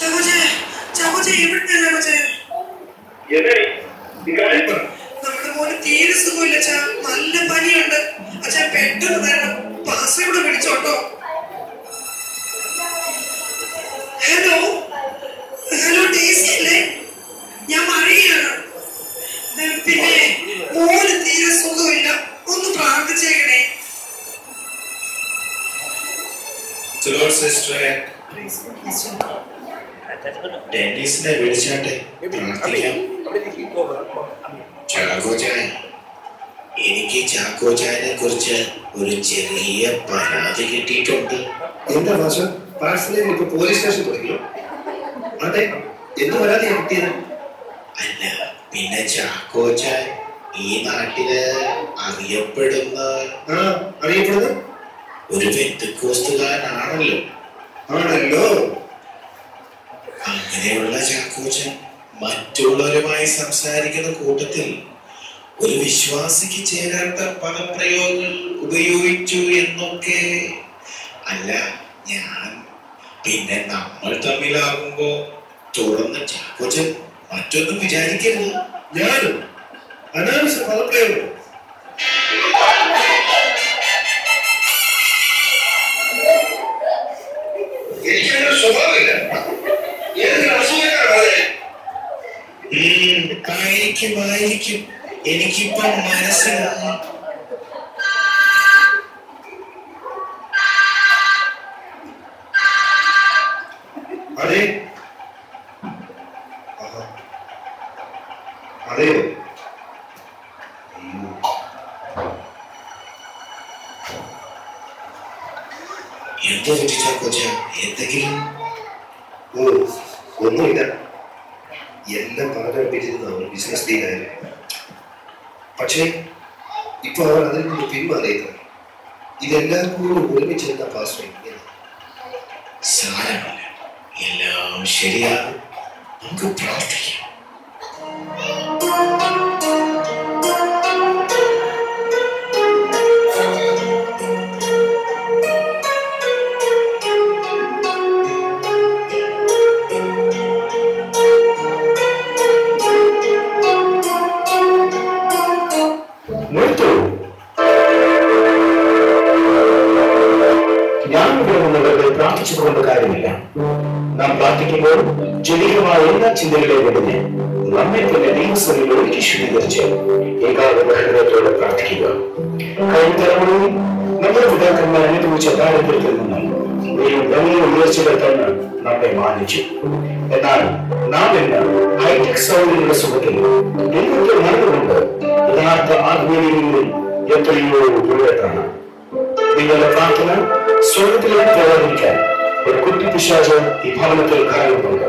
നമ്മുടെ മോന് തീരെ സുഖമില്ല അച്ഛാ, നല്ല പനിയുണ്ട് അച്ഛാ, പെട്ടെന്ന് വരണം, പാസ്വേഡ് പിടിച്ചോട്ടോ. ഹലോ ഹലോ ഡേസി അല്ലേ? ഞാൻ മഴയാണ്. പിന്നെ മോന് തീരെ സുഖമില്ല, ഒന്ന് പ്രാർത്ഥിച്ചേക്കണേ. ഡെന്നീസിനെ വിളിച്ചാട്ടെ, പ്രാർത്ഥിക്കാം. ചാക്കോച്ചായ, എനിക്ക് ചാക്കോച്ചായനെ കുറിച്ച് ഒരു ചെറിയ പരാതി കിട്ടിയിട്ടുണ്ട്. എന്താ ഭാഷ? പാഴ്സലിൽ ഇപ്പൊ പോലീസ് സ്റ്റേഷൻ തുടങ്ങിയോ? അതെ, എന്ത് പരാതിയാ കിട്ടിയത്? അല്ല, പിന്നെ ചാക്കോച്ചായ ഈ നാട്ടില് അറിയപ്പെടുന്ന ഒരു പെന്തക്കോസ്തുകാരനാണല്ലോ. ആണല്ലോ. അങ്ങനെയുള്ള ചാക്കോച്ചൻ മറ്റുള്ളവരുമായി സംസാരിക്കുന്ന കൂട്ടത്തിൽ ഒരു വിശ്വാസിക്ക് ചേരാത്ത പദപ്രയോഗങ്ങൾ ഉപയോഗിച്ചു എന്നൊക്കെ. അല്ല, ഞാൻ പിന്നെ നമ്മൾ തമ്മിലാകുമ്പോ തുറന്ന് ചാക്കോച്ചൻ മറ്റൊന്നും വിചാരിക്കരുത്. ഞാനും അനാവശ്യ പദപ്രയോഗം. എനിക്കൊരു സ്വഭാവമില്ല. ആയിരിക്കും, എനിക്കിപ്പം മനസ്സിലാവും. അതെ, അതെയോ? എന്താ ചാക്കോച്ച, എന്തെങ്കിലും? ഓ, ഒന്നുമില്ല. എല്ലാം പറഞ്ഞിരുന്ന ഒരു ബിസിനസ് ഡീലായിരുന്നു. പക്ഷേ ഇപ്പൊ അവർ അതിൽ നിന്ന് പിന്മാറിയത്. ഇതെല്ലാം കൂടി ഒരുമിച്ചെന്ന പാസ്റ്റർ സാരമില്ല, എല്ലാം ശരിയാകും. നമുക്ക് പ്രാർത്ഥിക്കാം. പ്രാർത്ഥിച്ചുകൊണ്ട് കാര്യമില്ല. നാം പ്രാർത്ഥിക്കുമ്പോൾ ജനീയമായ എല്ലാ ചിന്തകളെയും വെടിഞ്ഞ് നമ്മെ തന്നെ ദൈവസഭയിൽ ഒരുക്കി ശുദ്ധീകരിച്ച് ഏകാഗ്രഹത്തോടെ പ്രാർത്ഥിക്കുക. കഴിഞ്ഞ തലമുറയിൽ നമ്മുടെ പിതാക്കന്മാർ അനുഭവിച്ച ദാരിദ്ര്യത്തിൽ നിന്നും വലിയ ഉയർച്ചകൾ തന്നെ നമ്മെ മാനിച്ചു. എന്നാൽ നാം ഇന്ന് ഹൈടെക് സൗകര്യങ്ങളുടെ സുഖത്തിൽ ദൈവത്തെ മറന്നുകൊണ്ട് യഥാർത്ഥ ആത്മീയങ്ങളിൽ എത്രയോ ദൂരത്താണ്. നിങ്ങളുടെ പ്രാർത്ഥന സ്വർഗത്തിലേക്ക് പോകാതിരിക്കാൻ ഒരു കുട്ടിപ്പിശാച് ഈ ഭവനത്തിൽ കയറുന്നുണ്ട്.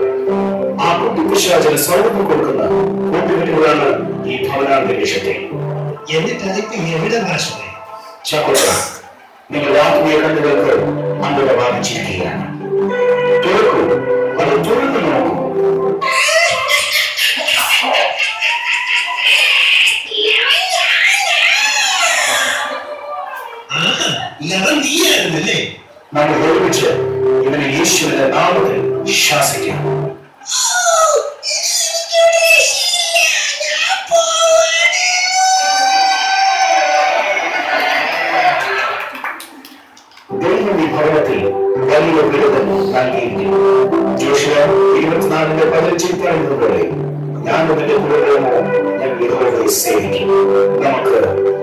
ആ കുട്ടിപ്പിശാചിന് സൗകര്യം കൊടുക്കുന്ന കൂട്ടുകെട്ടുകളാണ് ഈ ഭവനാന്തരീക്ഷത്തെ. എന്നിട്ട് അതിപ്പോ എവിടെ ഭാഷ? ചാക്കോച്ച, നിങ്ങളുടെ ആത്മീയ കണ്ണുകൾക്ക് അന്ധത ബാധിച്ചിരിക്കുകയാണ്. തുറക്കൂ, അത് തുറന്നു നോക്കൂ. നമ്മൾ ഒരുമിച്ച് ഇവനെ യേശുവിന്റെ നാമത്തിൽ ശാസിക്കാം. ദൈവം ഈ ഭവനത്തിൽ വലിയ വിരുദ്ധം നൽകിയിരിക്കുന്നു. ജോഷുവ 24:15 പറയുന്നതുപോലെ ഞാൻ ഇതിന്റെ കൂടെ ഞങ്ങൾ യഹോവയെ സേവിക്കും. നമുക്ക്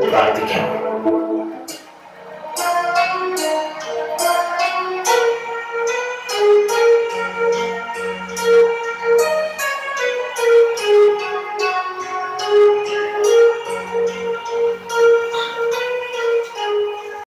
പ്രാർത്ഥിക്കാം.